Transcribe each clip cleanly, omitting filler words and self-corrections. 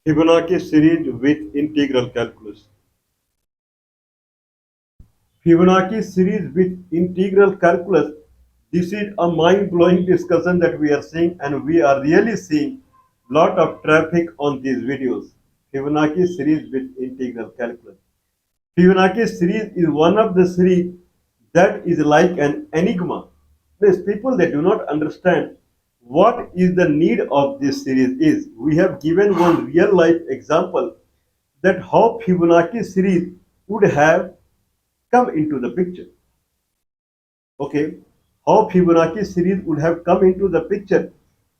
Fibonacci series with integral calculus. Fibonacci series with integral calculus. This is a mind-blowing discussion that we are seeing, and we are really seeing lot of traffic on these videos. Fibonacci series with integral calculus. Fibonacci series is one of the series that is like an enigma. These people they do not understand what is the need of this series is. We have given one real life example that how Fibonacci series would have come into the picture. Okay, how Fibonacci series would have come into the picture.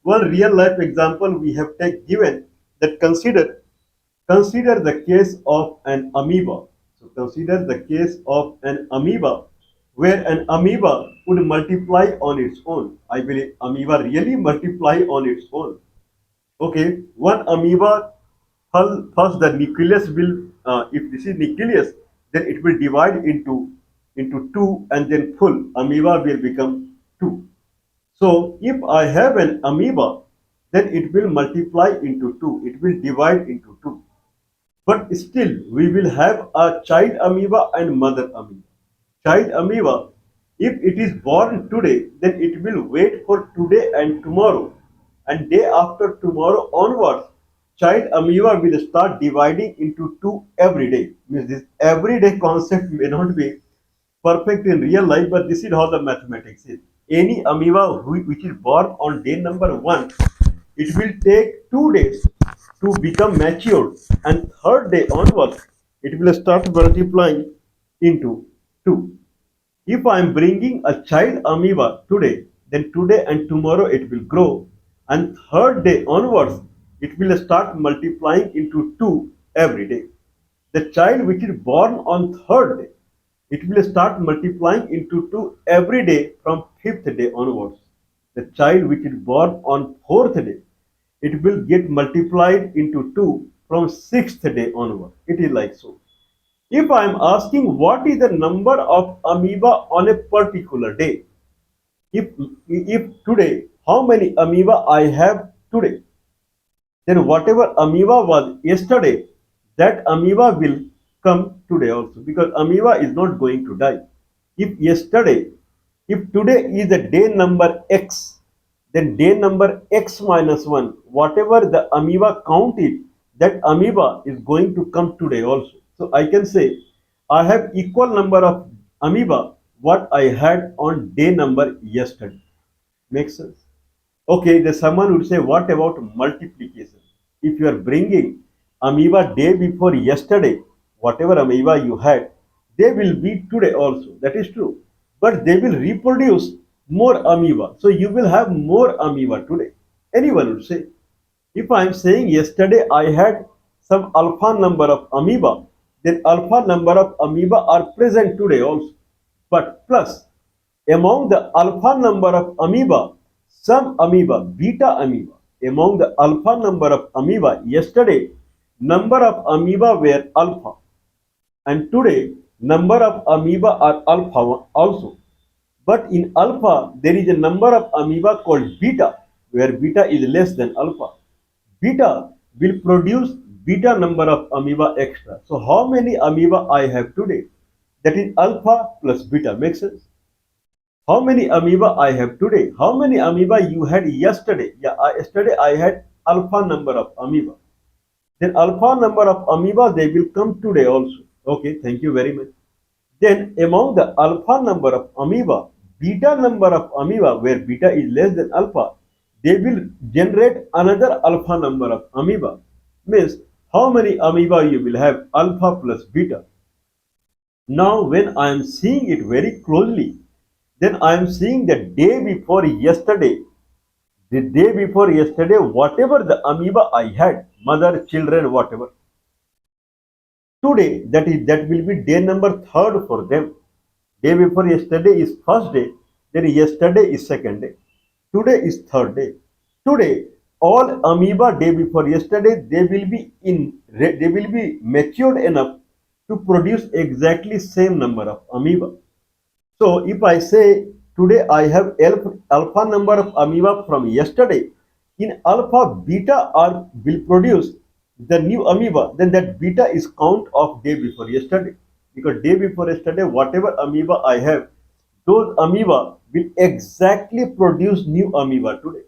One real life example we have given that consider the case of an amoeba. So consider the case of an amoeba where an amoeba would multiply on its own. I believe amoeba really multiply on its own. Okay, one amoeba, first the nucleus will, if this is nucleus, then it will divide into two, and then full amoeba will become two. So if I have an amoeba, then it will multiply into two, it will divide into two. But still, we will have a child amoeba and mother amoeba. Child amoeba, if it is born today, then it will wait for today and tomorrow. And day after tomorrow onwards, child amoeba will start dividing into two every day. Means this everyday concept may not be perfect in real life, but this is how the mathematics is. Any amoeba which is born on day number 1, it will take 2 days to become matured, and third day onwards, it will start multiplying into 2. If I am bringing a child amoeba today, then today and tomorrow it will grow, and third day onwards, it will start multiplying into 2 every day. The child which is born on third day, it will start multiplying into 2 every day from fifth day onwards. The child which is born on fourth day, it will get multiplied into 2 from sixth day onward. It is like so. If I am asking what is the number of amoeba on a particular day, if if today how many amoeba I have today, then whatever amoeba was yesterday, that amoeba will come today also, because amoeba is not going to die. If yesterday, if today is the day number X, then day number X minus 1, whatever the amoeba count is, that amoeba is going to come today also. So I can say I have equal number of amoeba what I had on day number yesterday. Makes sense? Okay, the someone would say, what about multiplication? If you are bringing amoeba day before yesterday, whatever amoeba you had, they will be today also. That is true. But they will reproduce more amoeba. So you will have more amoeba today. Anyone would say. If I am saying yesterday I had some alpha number of amoeba, then alpha number of amoeba are present today also. But plus, among the alpha number of amoeba, some amoeba, beta amoeba, among the alpha number of amoeba, yesterday, number of amoeba were alpha. And today, number of amoeba are alpha also. But in alpha, there is a number of amoeba called beta, where beta is less than alpha. Beta will produce beta number of amoeba extra. So how many amoeba I have today? That is alpha plus beta. Makes sense? How many amoeba I have today? How many amoeba you had yesterday? Yeah, yesterday I had alpha number of amoeba. Then alpha number of amoeba they will come today also. Okay, thank you very much. Then among the alpha number of amoeba, beta number of amoeba where beta is less than alpha, they will generate another alpha number of amoeba. Means how many amoeba you will have? Alpha plus beta. Now when I am seeing it very closely, then I am seeing the day before yesterday, whatever the amoeba I had, mother, children, whatever, today that will be day number third for them. Day before yesterday is first day, then yesterday is second day, today is third day. Today, all amoeba day before yesterday, they will be matured enough to produce exactly same number of amoeba. So if I say today I have alpha number of amoeba from yesterday, in alpha beta are will produce the new amoeba, then that beta is count of day before yesterday. Because day before yesterday, whatever amoeba I have, those amoeba will exactly produce new amoeba today.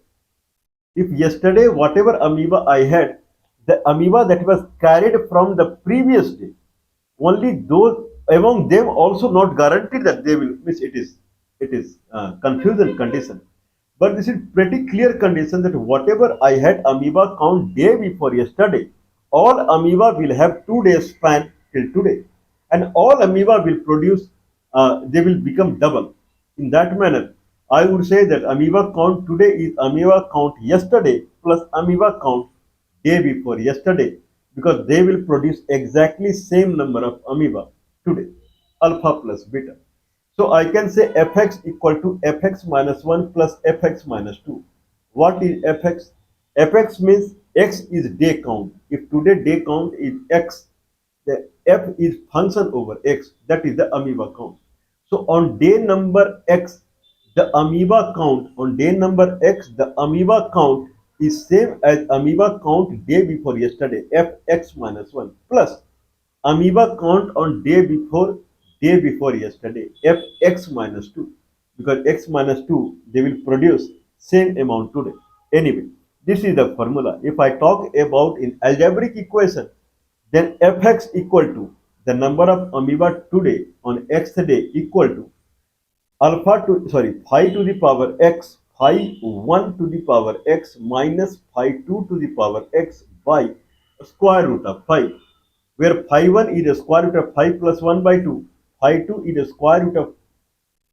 If yesterday, whatever amoeba I had, the amoeba that was carried from the previous day, only those among them also not guaranteed that they will, means it is confusion condition. But this is pretty clear condition that whatever I had amoeba count day before yesterday, all amoeba will have 2 days span till today, and all amoeba will produce, they will become double. In that manner, I would say that amoeba count today is amoeba count yesterday plus amoeba count day before yesterday, because they will produce exactly same number of amoeba today, alpha plus beta. So I can say fx equal to fx minus 1 plus fx minus 2. What is fx? Fx means x is day count. If today day count is x, the f is function over x, that is the amoeba count. So on day number x, the amoeba count, on day number x, the amoeba count is same as amoeba count day before yesterday, fx minus 1 plus amoeba count on day before yesterday, fx minus 2, because x minus 2 they will produce same amount today. Anyway, this is the formula. If I talk about in algebraic equation, then fx equal to the number of amoeba today on x day equal to alpha to, sorry, phi to the power x, phi 1 to the power x minus phi 2 to the power x by square root of phi, where phi 1 is the square root of phi plus 1 by 2, phi 2 is the square root of,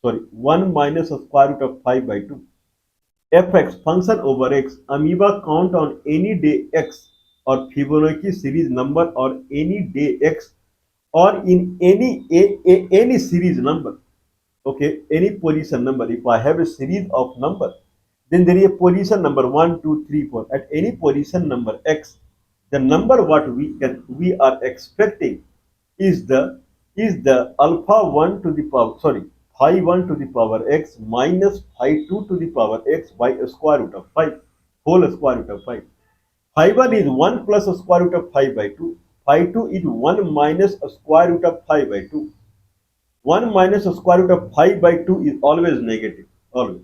sorry, 1 minus the square root of phi by 2. Fx function over x, amoeba count on any day x, or Fibonacci series number or any day x, or in any series number. Okay, any position number. If I have a series of number, then there is a position number 1 2 3 4. At any position number x, the number what we are expecting is the alpha 1 to the power, sorry, phi 1 to the power x minus phi 2 to the power x by a square root of 5, whole square root of 5. Phi 1 is 1 plus a square root of 5 by 2. Phi 2 is 1 minus a square root of 5 by 2. 1 minus the square root of 5 by 2 is always negative, always.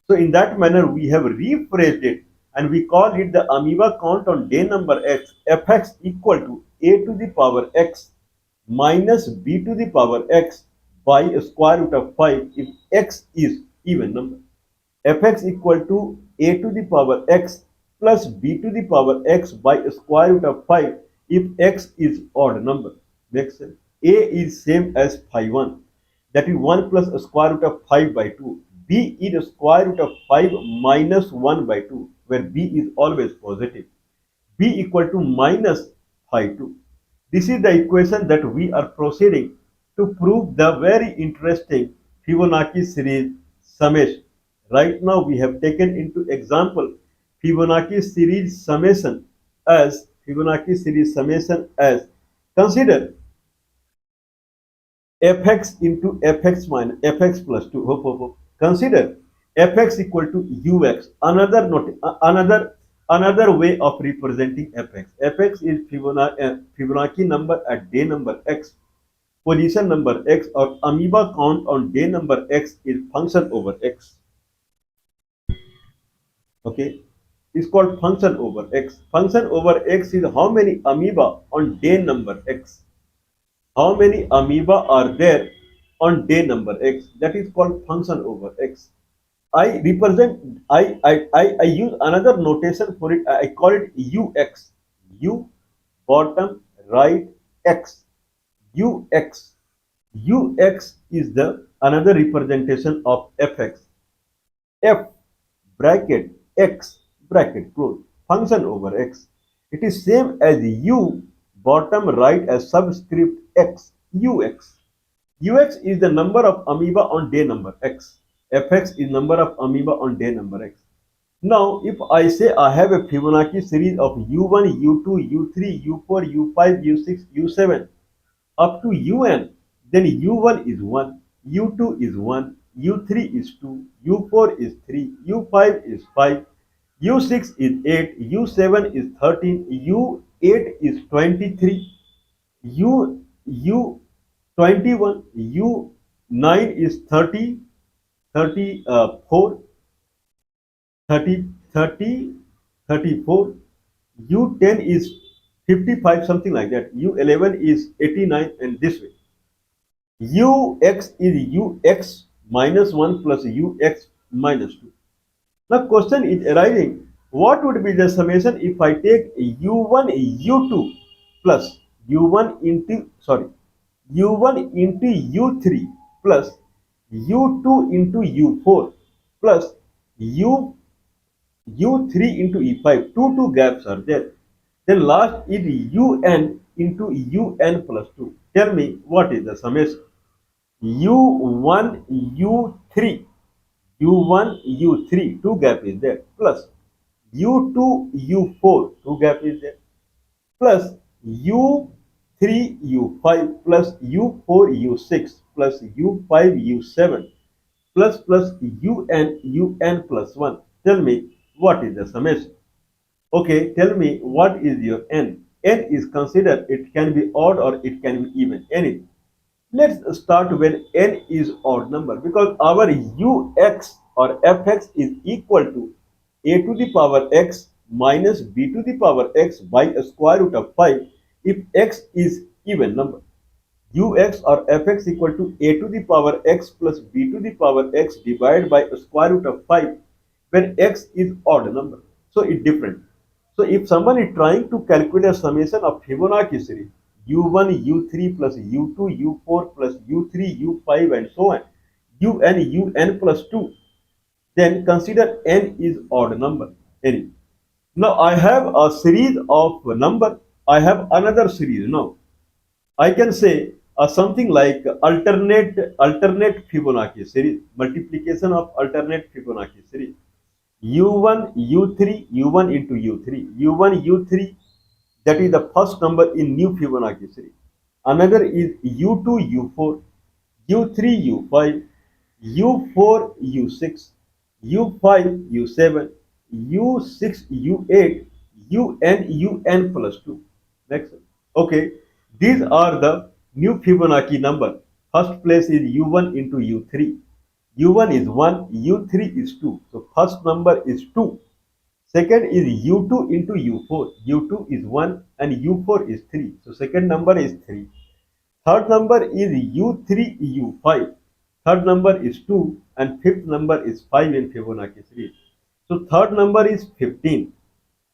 So in that manner, we have rephrased it, and we call it the amoeba count on day number x, fx equal to a to the power x minus b to the power x by a square root of 5 if x is even number. Fx equal to a to the power x plus b to the power x by a square root of 5 if x is odd number. Makes sense? A is same as phi 1, that is 1 plus a square root of 5 by 2. B is a square root of 5 minus 1 by 2, where b is always positive. B equal to minus phi 2. This is the equation that we are proceeding to prove the very interesting Fibonacci series summation. Right now we have taken into example Fibonacci series summation as consider fx into fx minus fx plus 2. Consider fx equal to ux. Another way of representing fx. Fx is Fibonacci number at day number x, position number x, or amoeba count on day number x is function over x. Okay, it's called function over x. Function over x is how many amoeba on day number x. How many amoeba are there on day number x? That is called function over x. I represent, I use another notation for it. I call it ux. U bottom right x. Ux. Ux is the another representation of fx. F bracket x bracket close, function over x. It is same as u bottom right as subscript x, ux. Ux is the number of amoeba on day number x. Fx is number of amoeba on day number x. Now, if I say I have a Fibonacci series of u1, u2, u3, u4, u5, u6, u7 up to un, then u1 is 1, u2 is 1, u3 is 2, u4 is 3, u5 is 5, u6 is 8, u7 is 13, 8 is 23, u 21, u 9 is 30, 34, 30, 30, 34, u10 is 55, something like that, u11 is 89, and this way. Ux is ux minus 1 plus ux minus 2. The question is arising, what would be the summation if I take u1 u2 plus u1 into, sorry, u1 into u3 plus u2 into u4 plus u u3 into e5, two gaps are there. Then last is un into un plus 2. Tell me what is the summation. u1 u3, u1 u3, two gap is there, plus u2 u4, two gap is there, plus u3 u5 plus u4 u6 plus u5 u7 plus un plus 1. Tell me what is the summation. Okay, tell me what is your n. N is considered, it can be odd or it can be even, anything. Let's start when n is odd number, because our ux or fx is equal to a to the power x minus b to the power x by a square root of 5 if x is even number. Ux or fx equal to a to the power x plus b to the power x divided by a square root of 5 when x is odd number. So it's different. So if someone is trying to calculate a summation of Fibonacci series, u1 u3 plus u2 u4 plus u3 u5 and so on, un plus 2, then consider n is odd number, any. Now I have a series of number, I have another series. Now I can say something like alternate Fibonacci series, multiplication of alternate Fibonacci series. u1 u3, u1 into u3, u1 u3, that is the first number in new Fibonacci series. Another is u2 u4, u3 u5, u4 u6, u5 u7, u6 u8, un plus 2. Next. Okay, these are the new Fibonacci number. First place is u1 into u3. u1 is 1, u3 is 2. So first number is 2. Second is u2 into u4. u2 is 1 and u4 is 3. So second number is 3. Third number is u3 u5. Third number is 2 and fifth number is 5 in Fibonacci series. So third number is 15.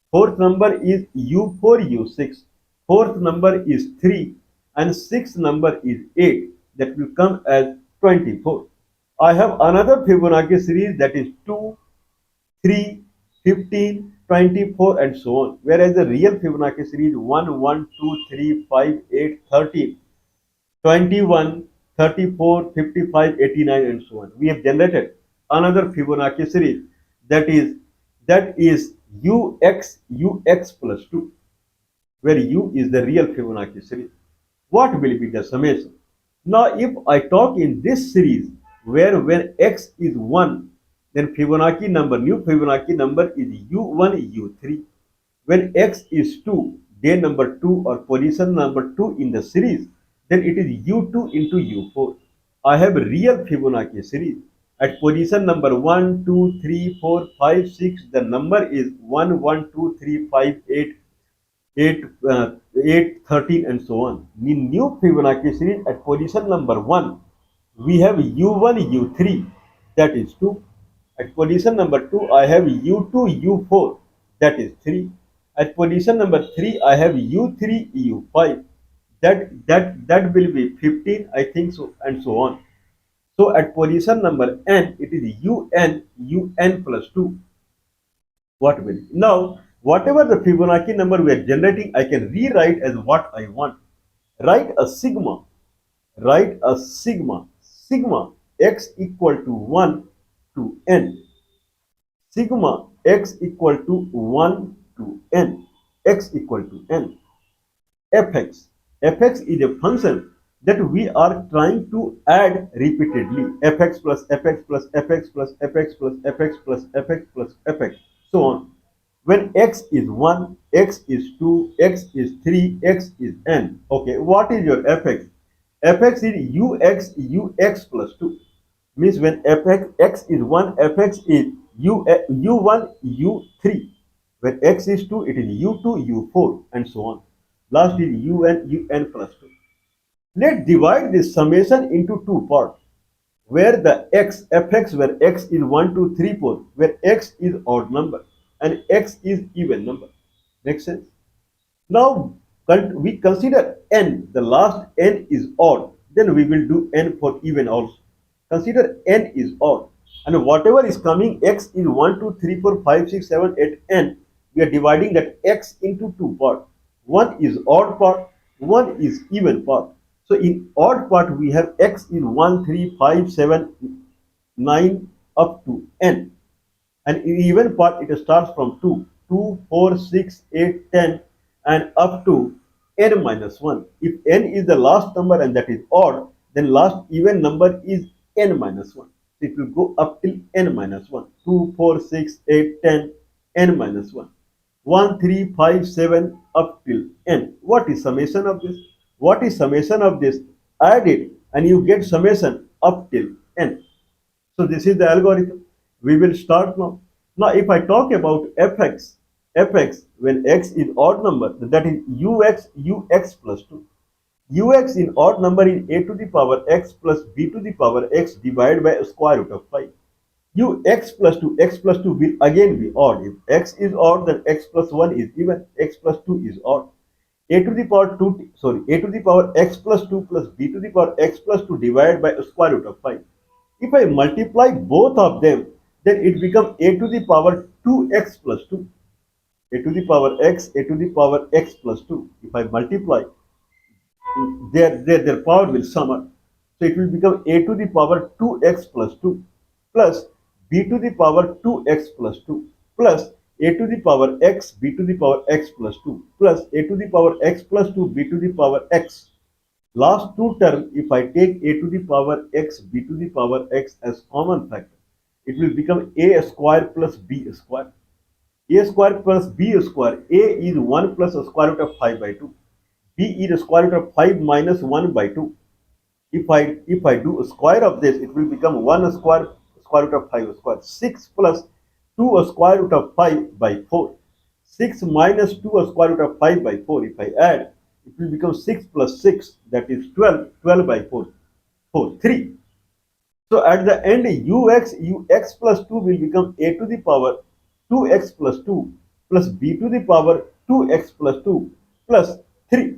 Fourth number is u4 u6. Fourth number is 3 and sixth number is 8. That will come as 24. I have another Fibonacci series, that is 2, 3, 15, 24 and so on. Whereas the real Fibonacci series 1, 1, 2, 3, 5, 8, 13, 21, 34, 55, 89 and so on. We have generated another Fibonacci series, that is ux plus 2, where u is the real Fibonacci series. What will be the summation? Now if I talk in this series where when x is 1, then Fibonacci number, new Fibonacci number is u1 u3. When x is 2, day number 2 or position number 2 in the series, then it is u2 into u4. I have a real Fibonacci series. At position number 1, 2, 3, 4, 5, 6, the number is 1, 1, 2, 3, 5, 8, 8, 8, 13 and so on. In new Fibonacci series at position number 1, we have u1 u3, that is 2. At position number 2, I have u2 u4, that is 3. At position number 3, I have u3 u5, that will be 15, I think so, and so on. So at position number n, it is un plus 2. What will it? Now, whatever the Fibonacci number we are generating, I can rewrite as what I want. Write a sigma, sigma x equal to 1 to n, sigma x equal to 1 to n, x equal to n. fx is a function that we are trying to add repeatedly, fx plus fx plus fx plus fx plus fx plus fx plus fx, so on. When x is 1, x is 2, x is 3, x is n. Okay, what is your fx? Fx is ux plus 2. Means when fx x is 1, fx is u1 u3. When x is 2, it is u2 u4 and so on. Last is un plus 2. Let's divide this summation into two parts where the x fx where x is 1 2 3 4 where x is odd number and x is even number. Make sense? Now we consider n, the last n is odd, then we will do n for even also. Consider n is odd and whatever is coming x is 1 2 3 4 5 6 7 8 n, we are dividing that x into two parts. One is odd part, one is even part. So in odd part we have x is 1 3 5 7 9 up to n, and in even part it starts from 2, 2, 4, 6, 8, 10, and up to n minus 1. If n is the last number and that is odd, then last even number is n minus 1. So it will go up till n minus 1. 2, 4, 6, 8, 10, n minus 1. 1, 3, 5, 7 up till n. What is summation of this? What is summation of this? Add it and you get summation up till n. So this is the algorithm. We will start now. Now if I talk about fx when x is odd number, that is ux plus 2. Ux in odd number is a to the power x plus b to the power x divided by square root of 5. X plus 2 will again be odd. If x is odd, then x plus 1 is even, x plus 2 is odd. A to the power 2, a to the power x plus 2 plus b to the power x plus 2 divided by square root of 5. If I multiply both of them, then it becomes a to the power 2x plus 2. A to the power x, a to the power x plus 2. If I multiply, their power will sum up. So it will become a to the power 2x plus 2 plus b to the power 2x plus 2 plus a to the power x, b to the power x plus 2 plus a to the power x plus 2, b to the power x. Last two terms, if I take a to the power x, b to the power x as common factor, it will become a square plus b square. A square plus b square. A is 1 plus square root of 5 by 2. B is square root of 5 minus 1 by 2. If I do a square of this, it will become 1 square root of 5 square. 6 plus 2 square root of 5 by 4. 6 minus 2 square root of 5 by 4. If I add, it will become 6 plus 6, that is 12. 12 by 4, 3. So at the end, ux plus 2 will become a to the power 2x plus 2 plus b to the power 2x plus 2 plus 3.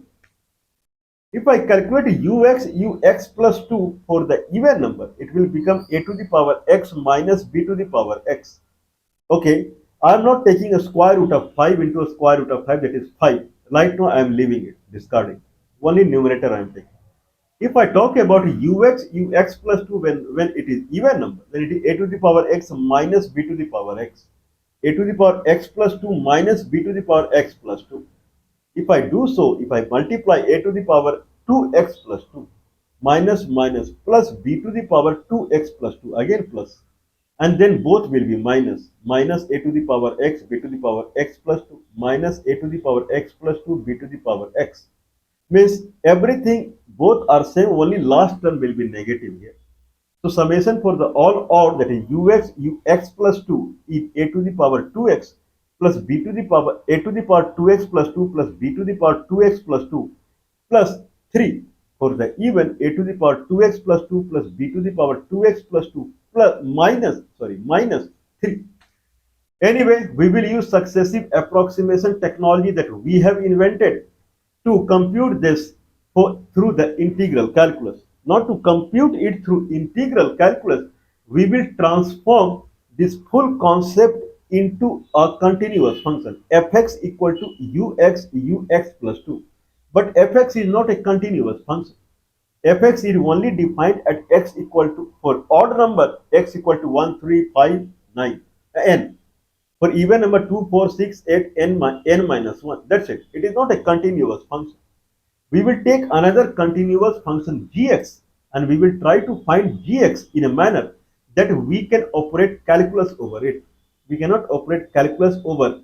If I calculate ux plus 2 for the even number, it will become a to the power x minus b to the power x. Okay, I am not taking a square root of 5 into a square root of 5, that is 5. Right now I am leaving it, discarding. Only numerator I am taking. If I talk about ux plus 2 when it is even number, then it is a to the power x minus b to the power x. A to the power x plus 2 minus b to the power x plus 2. If I do so, if I multiply a to the power 2x plus 2 minus minus plus b to the power 2x plus 2, again plus, and then both will be minus, minus a to the power x, b to the power x plus 2 minus a to the power x plus 2, b to the power x. Means everything, both are same, only last term will be negative here. So summation for the all odd, that is ux plus 2 is a to the power 2x plus b to the power a to the power 2x plus 2 plus b to the power 2x plus 2 plus 3. For the even, a to the power 2x plus 2 plus b to the power 2x plus 2 plus minus 3. Anyway, we will use successive approximation technology that we have invented to compute this through the integral calculus. Not to compute it through integral calculus, we will transform this full concept into a continuous function, fx equal to ux plus 2. But fx is not a continuous function. Fx is only defined at x equal to, for odd number, x equal to 1, 3, 5, 9, n. For even number 2, 4, 6, 8, n minus 1. That's it. It is not a continuous function. We will take another continuous function gx and we will try to find gx in a manner that we can operate calculus over it. We cannot operate calculus over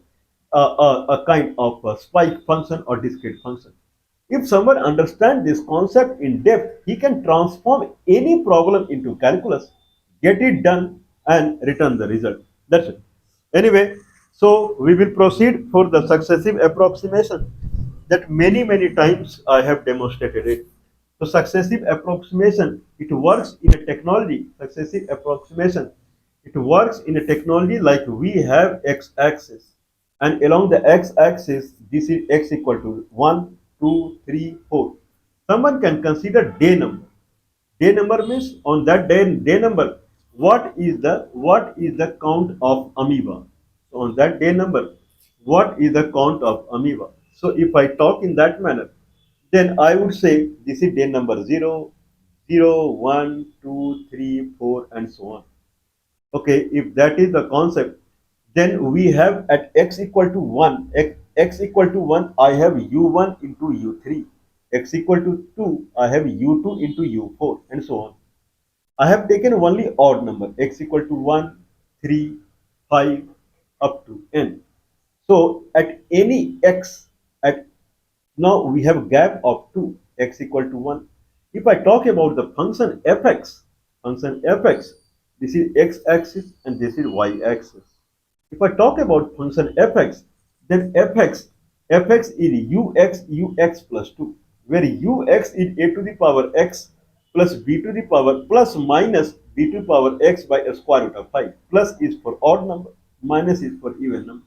a kind of a spike function or discrete function. If someone understands this concept in depth, he can transform any problem into calculus, get it done, and return the result. That's it. Anyway, so we will proceed for the successive approximation that many times I have demonstrated it. So successive approximation, it works in a technology, successive approximation, it works in a technology like we have x-axis, and along the x-axis, this is x equal to 1, 2, 3, 4. Someone can consider day number. Day number means on that day number, what is the count of amoeba? So on that day number, what is the count of amoeba? So if I talk in that manner, then I would say this is day number 0, 0, 1, 2, 3, 4, and so on. Okay, if that is the concept, then we have at x equal to 1, x equal to 1, I have u1 into u3. X equal to 2, I have u2 into u4, and so on. I have taken only odd number, x equal to 1, 3, 5, up to n. So at any x, at now we have gap of 2, x equal to 1. If I talk about the function fx, this is x-axis and this is y-axis. If I talk about function fx, then fx is ux plus 2, where ux is a to the power x plus b to the power plus minus b to the power x by a square root of 5. Plus is for odd number, minus is for even number.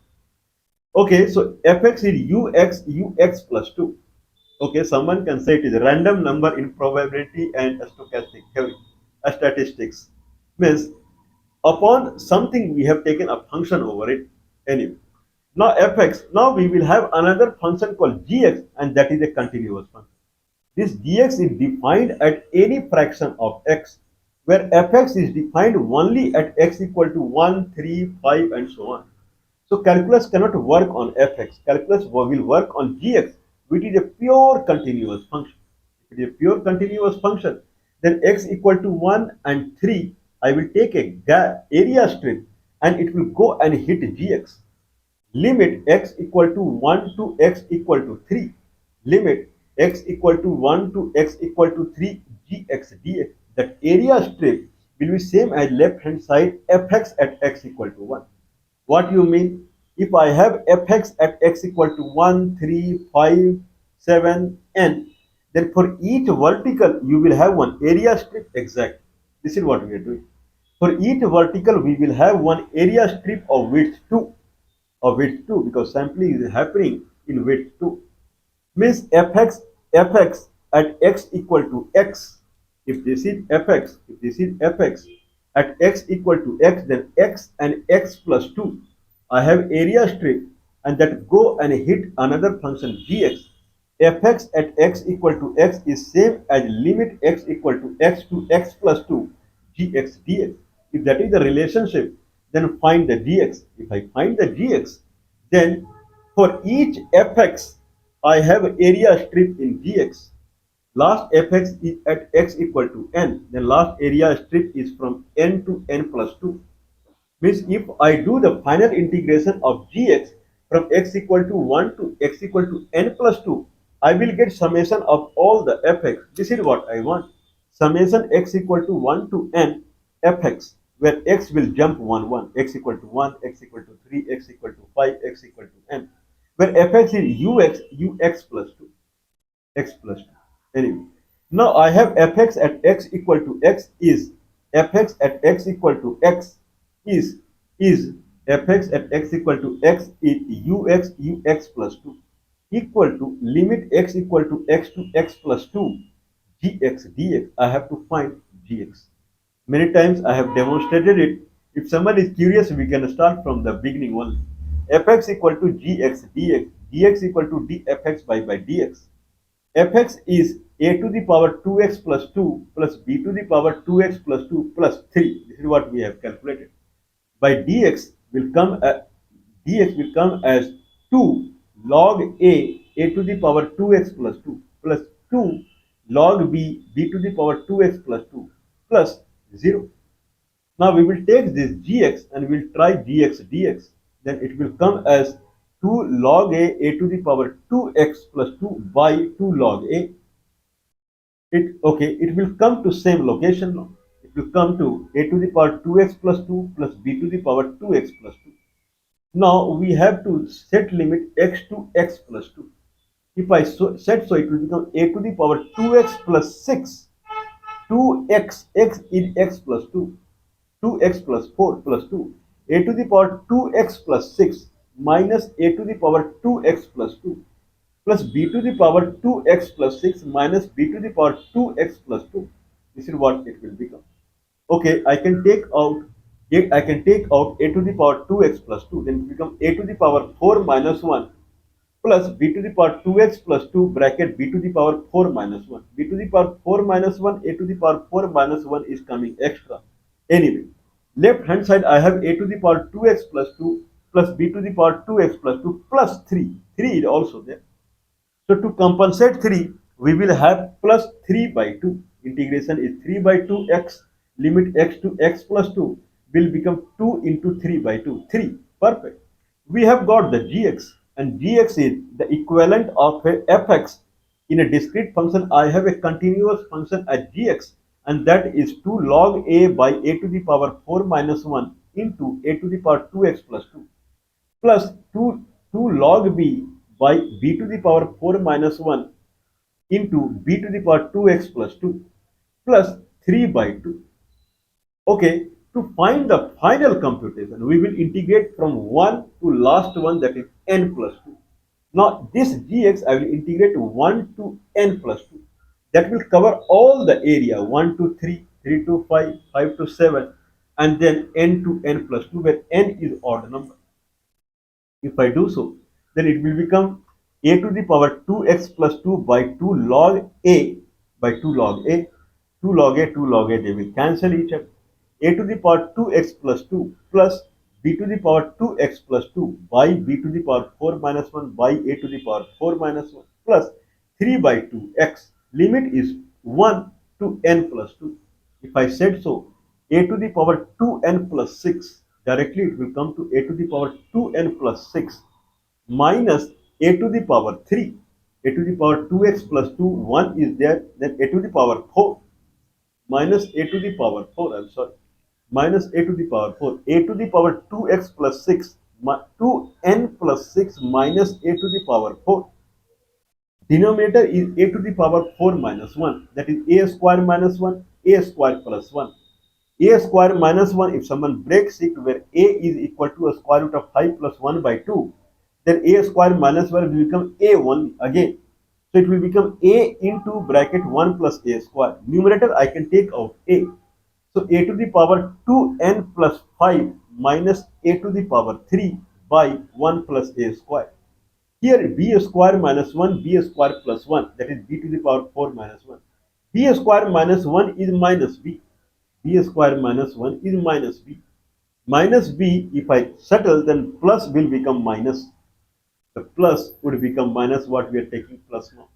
Okay, so fx is ux plus 2. Okay, someone can say it is a random number in probability and stochastic theory, statistics. Means upon something we have taken a function over it. Anyway, now fx, now we will have another function called gx, and that is a continuous function. This gx is defined at any fraction of x, where fx is defined only at x equal to 1, 3, 5, and so on. So calculus cannot work on fx. Calculus will work on gx, which is a pure continuous function. If it is a pure continuous function, then x equal to 1 and 3, I will take a area strip and it will go and hit gx. Limit x equal to 1 to x equal to 3. Limit x equal to 1 to x equal to 3 gx dx. That area strip will be same as left hand side fx at x equal to 1. What you mean? If I have fx at x equal to 1, 3, 5, 7, n, then for each vertical you will have one area strip exact. This is what we are doing. For each vertical we will have one area strip of width 2, because sampling is happening in width 2. Means fx at x equal to x. If this is fx at x equal to x, then x and x plus 2, I have area strip and that go and hit another function gx. Fx at x equal to x is same as limit x equal to x plus 2 gx dx. If that is the relationship, then find the gx. If I find the gx, then for each fx, I have area strip in gx. Last fx is at x equal to n. Then last area strip is from n to n plus 2. Means if I do the final integration of gx from x equal to 1 to x equal to n plus 2, I will get summation of all the fx. This is what I want. Summation x equal to 1 to n fx, where x will jump 1, 1, x equal to 1, x equal to 3, x equal to 5, x equal to n, where fx is ux plus 2, x plus 2. Anyway, now I have fx at x equal to x is fx at x equal to x is is fx at x equal to x is ux plus 2 equal to limit x equal to x plus 2 gx dx. I have to find gx. Many times I have demonstrated it. If someone is curious, we can start from the beginning only. Fx equal to gx dx, dx equal to dfx by dx. Fx is a to the power 2x plus 2 plus b to the power 2x plus 2 plus 3. This is what we have calculated. By dx will come as 2 log a to the power 2x plus 2 plus 2 log b to the power 2x plus 2 plus 0. Now we will take this gx and we will try gx dx. Then it will come as 2 log a to the power 2x plus 2 by 2 log a. It will come to same location now. It will come to a to the power 2x plus 2 plus b to the power 2x plus 2. Now we have to set limit x to x plus 2. If I set so, it will become a to the power 2x plus 6. 2x, x is x plus 2. 2x plus 4 plus 2. A to the power 2x plus 6 minus a to the power 2x plus 2 plus b to the power 2x plus 6 minus b to the power 2x plus 2. This is what it will become. Okay, I can take out a to the power 2x plus 2, then it become a to the power 4 minus 1 plus b to the power 2x plus 2 bracket b to the power 4 minus 1. B to the power 4 minus 1, a to the power 4 minus 1 is coming extra. Anyway, left hand side I have a to the power 2x plus 2 plus b to the power 2x plus 2 plus 3. 3 is also there. So to compensate 3, we will have plus 3 by 2. Integration is 3 by 2 x. Limit x to x plus 2 will become 2 into 3 by 2. 3. Perfect. We have got the gx, and gx is the equivalent of a fx. In a discrete function, I have a continuous function at gx, and that is 2 log a by a to the power 4 minus 1 into a to the power 2x plus 2 plus 2 log b by b to the power 4 minus 1 into b to the power 2x plus 2 plus 3 by 2. Okay, to find the final computation, we will integrate from 1 to last one, that is n plus 2. Now this gx I will integrate 1 to n plus 2. That will cover all the area 1 to 3, 3 to 5, 5 to 7, and then n to n plus 2, where n is odd number. If I do so, then it will become a to the power 2x plus 2 by 2 log a by 2 log a. 2 log a, 2 log a, they will cancel each other. A to the power 2x plus 2 plus b to the power 2x plus 2 by b to the power 4 minus 1 by a to the power 4 minus 1 plus 3 by 2x. Limit is 1 to n plus 2. If I said so, a to the power 2n plus 6, directly it will come to a to the power 2n plus 6 minus a to the power 3. A to the power 2x plus 2, 1 is there, then a to the power 4 minus a to the power 4, I'm sorry, minus a to the power 4, a to the power 2x plus 6, 2n plus 6 minus a to the power 4. Denominator is a to the power 4 minus 1, that is a square minus 1, a square plus 1. A square minus 1, if someone breaks it where a is equal to a square root of 5 plus 1 by 2, then a square minus 1 will become a only again. So it will become a into bracket 1 plus a square. Numerator I can take out a. So a to the power 2n plus 5 minus a to the power 3 by 1 plus a square. Here b square minus 1, b square plus 1, that is b to the power 4 minus 1. B square minus 1 is minus b. B square minus 1 is minus b. Minus b, if I settle, then plus will become minus. The plus would become minus, what we are taking plus now.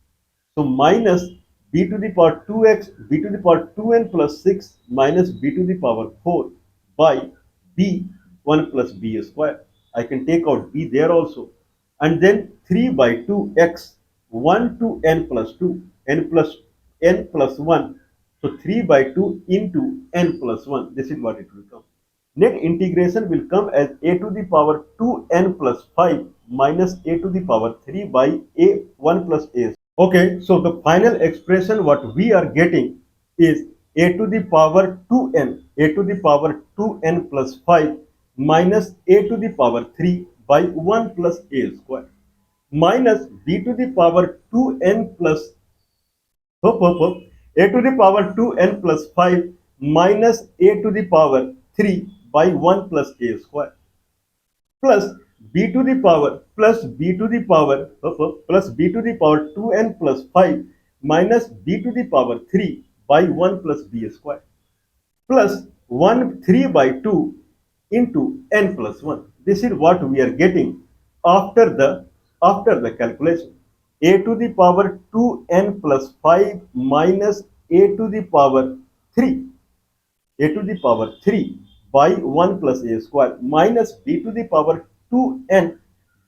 So minus b to the power 2x, b to the power 2n plus 6 minus b to the power 4 by b 1 plus b square. I can take out b there also. And then 3 by 2x 1 to n plus 2, n plus 1. So 3 by 2 into n plus 1. This is what it will come. Net integration will come as a to the power 2n plus 5 minus a to the power 3 by a 1 plus a. Okay, so the final expression what we are getting is a to the power 2n, a to the power 2n plus 5 minus a to the power 3 by 1 plus a square minus b to the power 2n plus a to the power 2n plus 5 minus a to the power 3 by 1 plus a square plus b to the power plus b to the power plus b to the power 2n plus 5 minus b to the power 3 by 1 plus b square plus 1 3 by 2 into n plus 1. This is what we are getting after the calculation. A to the power 2n plus 5 minus a to the power 3, a to the power 3 by 1 plus a square minus b to the power 2n,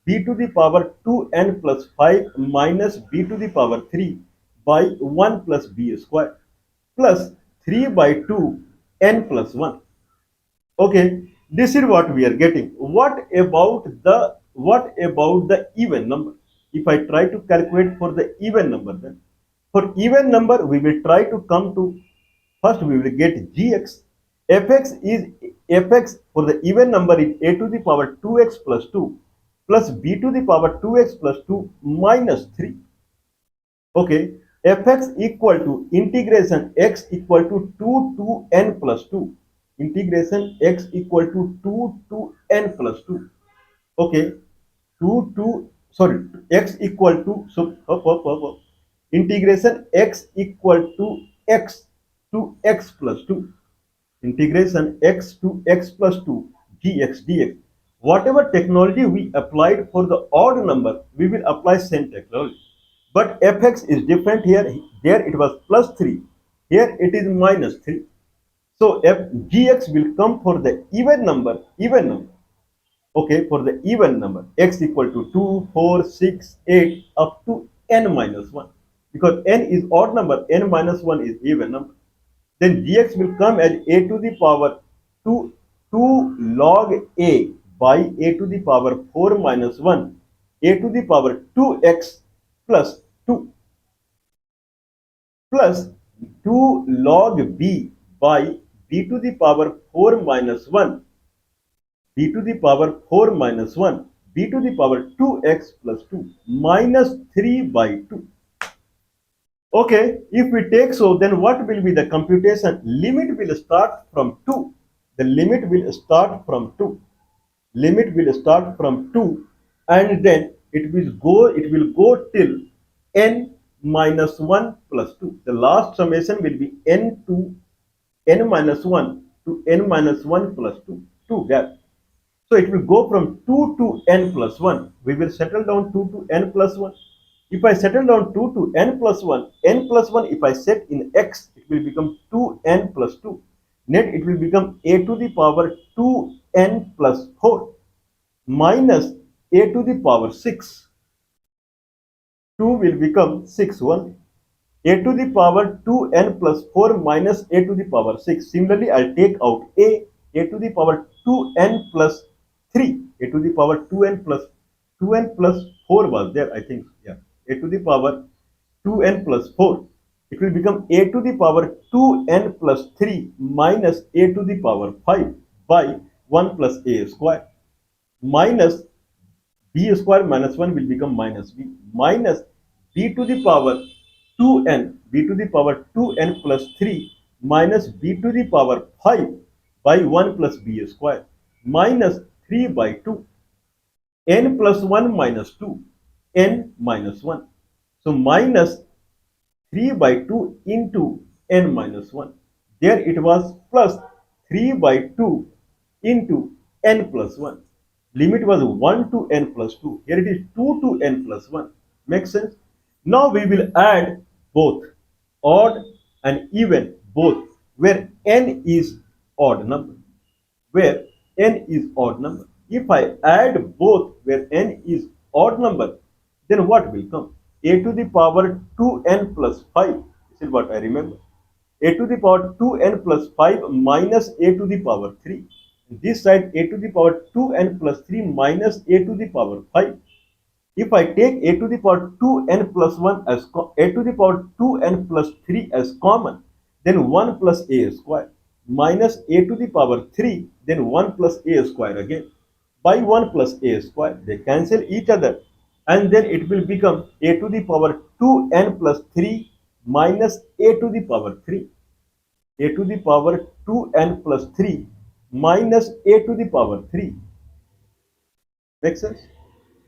b to the power 2n plus 5 minus b to the power 3 by 1 plus b square plus 3 by 2 n plus 1. Okay, this is what we are getting. What about the even number? If I try to calculate for the even number, then for even number we will try to come to, first we will get gx. Fx for the even number is a to the power 2x plus 2 plus b to the power 2x plus 2 minus 3. Okay, fx equal to integration x equal to 2 to n plus 2. Integration x equal to 2 to n plus 2. Okay, 2 to, sorry, x equal to, so integration x equal to x plus 2. Integration x to x plus 2 dx. Whatever technology we applied for the odd number, we will apply same technology. But fx is different here. There it was plus 3. Here it is minus 3. So gx will come for the even number. Okay, for the even number, x equal to 2, 4, 6, 8 up to n minus 1. Because n is odd number, n minus 1 is even number. Then gx will come as a to the power 2 log a by a to the power 4 minus 1, a to the power 2x plus 2 plus 2 log b by b to the power 4 minus 1, b to the power 4 minus 1, b to the power 2x plus 2 minus 3 by 2. Okay, if we take so, then what will be the computation? Limit will start from 2. The limit will start from 2. Limit will start from 2, and then it will go till n minus 1 plus 2. The last summation will be n to n minus 1 to n minus 1 plus 2. 2 gap. So it will go from 2 to n plus 1. We will settle down 2 to n plus 1. If I settle down 2 to n plus 1, n plus 1 if I set in x, it will become 2n plus 2. Net it will become a to the power 2n plus 4 minus a to the power 6. 2 will become 6 1. A to the power 2n plus 4 minus a to the power 6. Similarly, I'll take out a to the power 2n plus 3, a to the power 2n plus 4 was there, I think, yeah, a to the power 2n plus 4. It will become a to the power 2n plus 3 minus a to the power 5 by 1 plus a square minus b square minus 1 will become minus b minus b to the power 2n plus 3 minus b to the power 5 by 1 plus b square minus 3 by 2 n plus 1 minus 2 n minus 1. So minus 3 by 2 into n minus 1. There it was plus 3 by 2 into n plus 1. Limit was 1 to n plus 2. Here it is 2 to n plus 1. Makes sense? Now we will add both odd and even, both, where n is odd number. Where n is odd number. If I add both where n is odd number, then what will come? A to the power 2n plus 5. This is what I remember. A to the power 2n plus 5 minus a to the power 3. This side a to the power 2n plus 3 minus a to the power 5. If I take a to the power 2n plus 1 as a to the power 2n plus 3 as common, then 1 plus a square minus a to the power 3, then 1 plus a square again by 1 plus a square. They cancel each other, and then it will become a to the power 2n plus 3 minus a to the power 3. A to the power 2n plus 3 minus a to the power 3. Makes sense?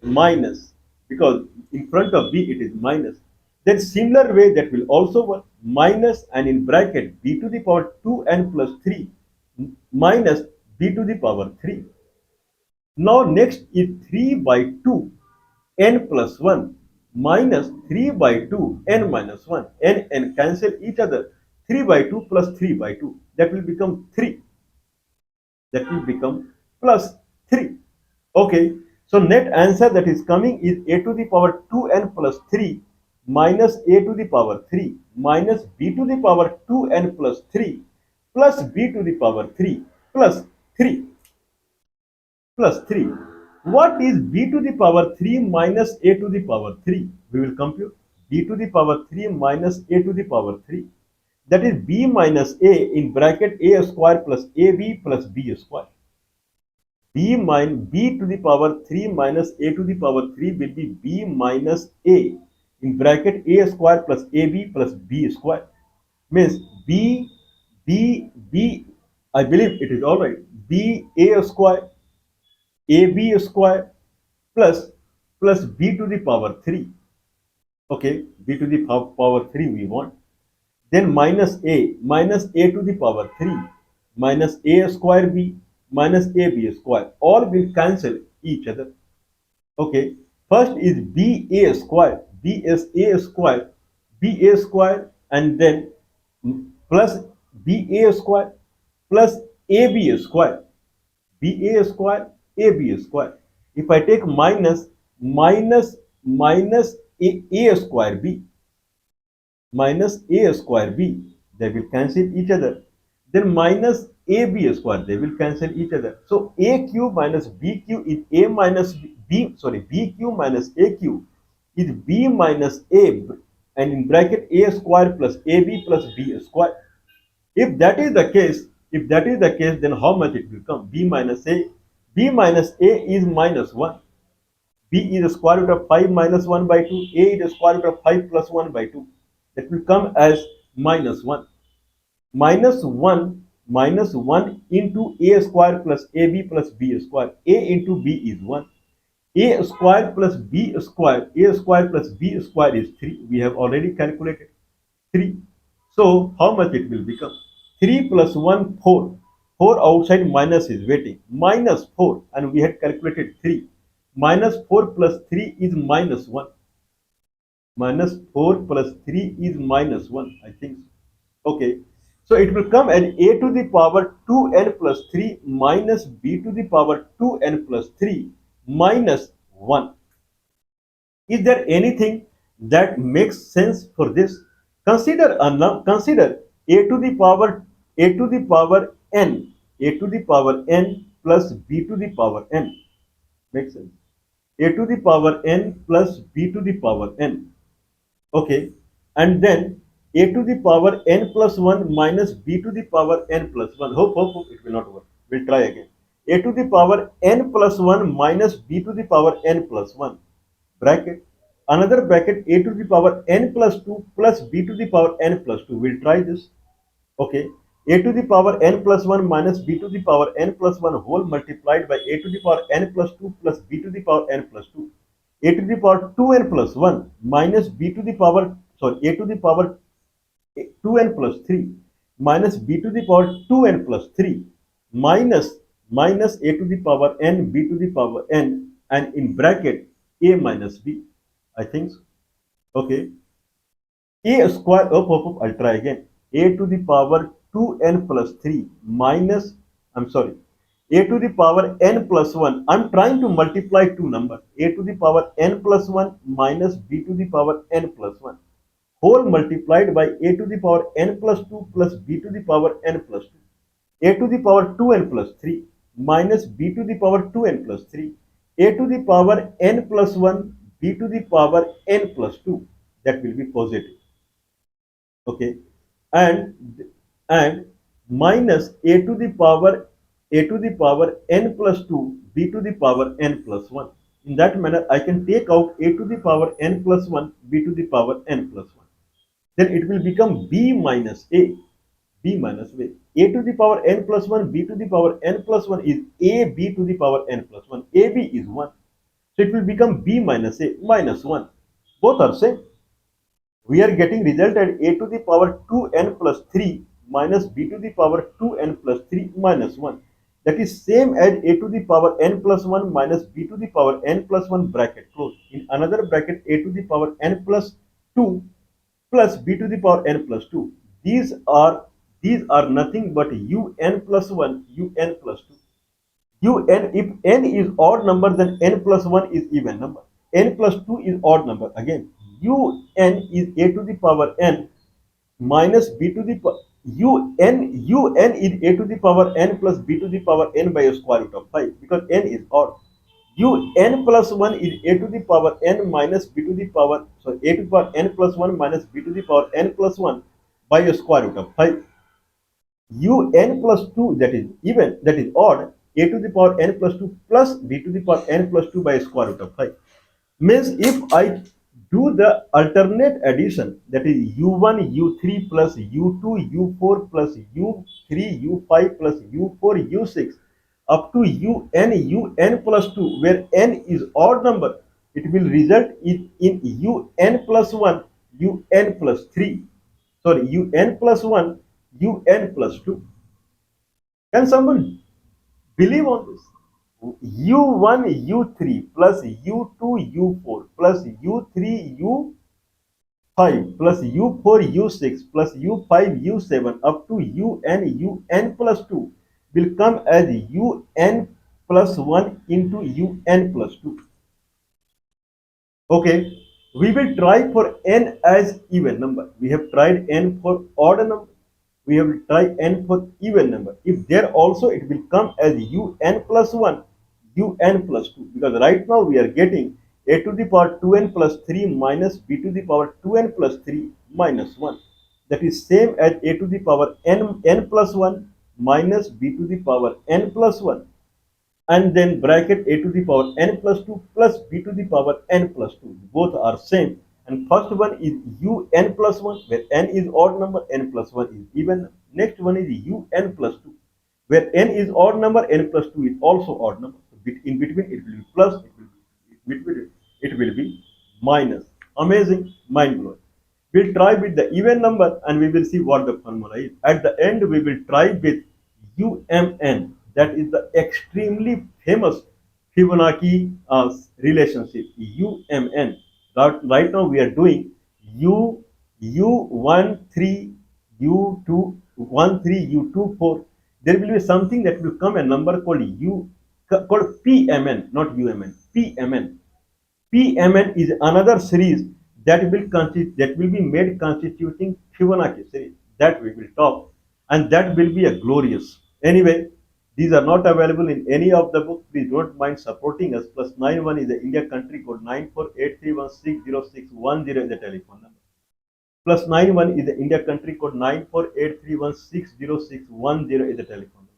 Minus, because in front of b it is minus. Then similar way that will also work, minus and in bracket b to the power 2n plus 3 minus b to the power 3. Now next is 3 by 2 n plus 1 minus 3 by 2 n minus 1. N cancel each other. 3 by 2 plus 3 by 2. That will become 3. That will become plus 3. Okay. So net answer that is coming is a to the power 2n plus 3 minus a to the power 3 minus b to the power 2n plus 3 plus b to the power 3 plus 3 plus 3. What is b to the power 3 minus a to the power 3? We will compute b to the power 3 minus a to the power 3. That is b minus a in bracket a square plus ab plus b square. B to the power 3 minus a to the power 3 will be b minus a in bracket a square plus ab plus b square. Means b I believe it is alright. B a square ab square plus b to the power 3. Okay, b to the power 3 we want. Then minus a to the power 3 minus a square b minus ab square. All will cancel each other. Okay, first is ba square, b is a square, ba square, and then plus ba square plus ab square, ba square, ab square. If I take minus a square b minus a square b, they will cancel each other. Then minus ab square, they will cancel each other. So a cube minus b cube is a minus b cube minus a cube is b minus a, and in bracket a square plus ab plus b square. If that is the case, then how much it will come? B minus a. B minus a is minus 1. B is the square root of 5 minus 1 by 2. A is the square root of 5 plus 1 by 2. That will come as minus 1. Minus 1 into a square plus ab plus b square. A into b is 1. A square plus b square. A square plus b square is 3. We have already calculated 3. So how much it will become? 3 plus 1, 4. 4 outside minus is waiting. Minus 4, and we had calculated 3. Minus 4 plus 3 is minus 1. Minus 4 plus 3 is minus 1, I think so. Okay. So it will come as a to the power 2n plus 3 minus b to the power 2n plus 3 minus 1. Is there anything that makes sense for this? Consider a to the power n plus b to the power n. Makes sense. A to the power n plus b to the power n. Okay, and then a to the power n plus 1 minus b to the power n plus 1. Hope it will not work. We'll try again. A to the power n plus 1 minus b to the power n plus 1. Bracket. Another bracket a to the power n plus 2 plus b to the power n plus 2. We'll try this. Okay. A to the power n plus 1 minus b to the power n plus 1 whole multiplied by a to the power n plus 2 plus b to the power n plus 2. A to the power 2n plus 1 minus b to the power, a to the power 2n plus 3 minus b to the power 2n plus 3 minus a to the power n b to the power n, and in bracket a minus b. I think so. Okay. A square, I'll try again. A to the power 2n plus 3 minus, a to the power n plus 1. I'm trying to multiply two numbers. A to the power n plus 1 minus b to the power n plus 1. Whole multiplied by a to the power n plus 2 plus b to the power n plus 2. A to the power 2n plus 3 minus b to the power 2n plus 3. A to the power n plus 1 b to the power n plus 2. That will be positive. Okay, and minus a to the power n plus 2 b to the power n plus 1. In that manner, I can take out a to the power n plus 1 b to the power n plus 1. Then it will become b minus a. A to the power n plus 1 b to the power n plus 1 is a b to the power n plus 1. ab is 1. So it will become b minus a minus 1. Both are same. We are getting result at a to the power 2n plus 3 minus b to the power 2n plus 3 minus 1. That is same as a to the power n plus 1 minus b to the power n plus 1 bracket close. In another bracket, a to the power n plus 2 plus b to the power n plus 2. These are nothing but un plus 1, un plus 2. un, if n is odd number, then n plus 1 is even number. N plus 2 is odd number. Again, un is a to the power n minus b to the un is a to the power n plus b to the power n by a square root of 5, because n is odd. Un plus 1 is a to the power n minus b to the power, so a to the power n plus 1 minus b to the power n plus 1 by a square root of 5. Un plus 2, that is even, that is odd, a to the power n plus 2 plus b to the power n plus 2 by square root of 5. Means if I do the alternate addition, that is u1 u3 plus u2 u4 plus u3 u5 plus u4 u6 up to un plus 2, where n is odd number, it will result in un plus 1 un plus 3, sorry, un plus 1 un plus 2. Can someone believe on this? u1 u3 plus u2 u4 plus u3 u5 plus u4 u6 plus u5 u7 up to un plus 2 will come as un plus 1 into un plus 2. Okay, we will try for n as even number. We have tried n for odd number. We have tried n for even number. If there also it will come as un plus 1, un plus 2. Because right now we are getting a to the power 2n plus 3 minus b to the power 2n plus 3 minus 1. That is same as a to the power n plus 1 minus b to the power n plus 1, and then bracket a to the power n plus 2 plus b to the power n plus 2. Both are same. And first one is un plus 1, where n is odd number, n plus 1 is even. Next one is un plus 2, where n is odd number, n plus 2 is also odd number. So in between it will be plus, it will be minus. Amazing, mind blowing. We'll try with the even number and we will see what the formula is. At the end, we will try with UMN. That is the extremely famous Fibonacci relationship, UMN. Right now, we are doing U13, U2, 13, U24. There will be something that will come a number called called PMN, not UMN, PMN. PMN is another series that will be made constituting Fibonacci series, that we will talk, and that will be a glorious. Anyway, these are not available in any of the books. Please don't mind supporting us. +91 is the India country code, 9483160610 is the telephone number. +91 is the India country code, 9483160610 is the telephone number.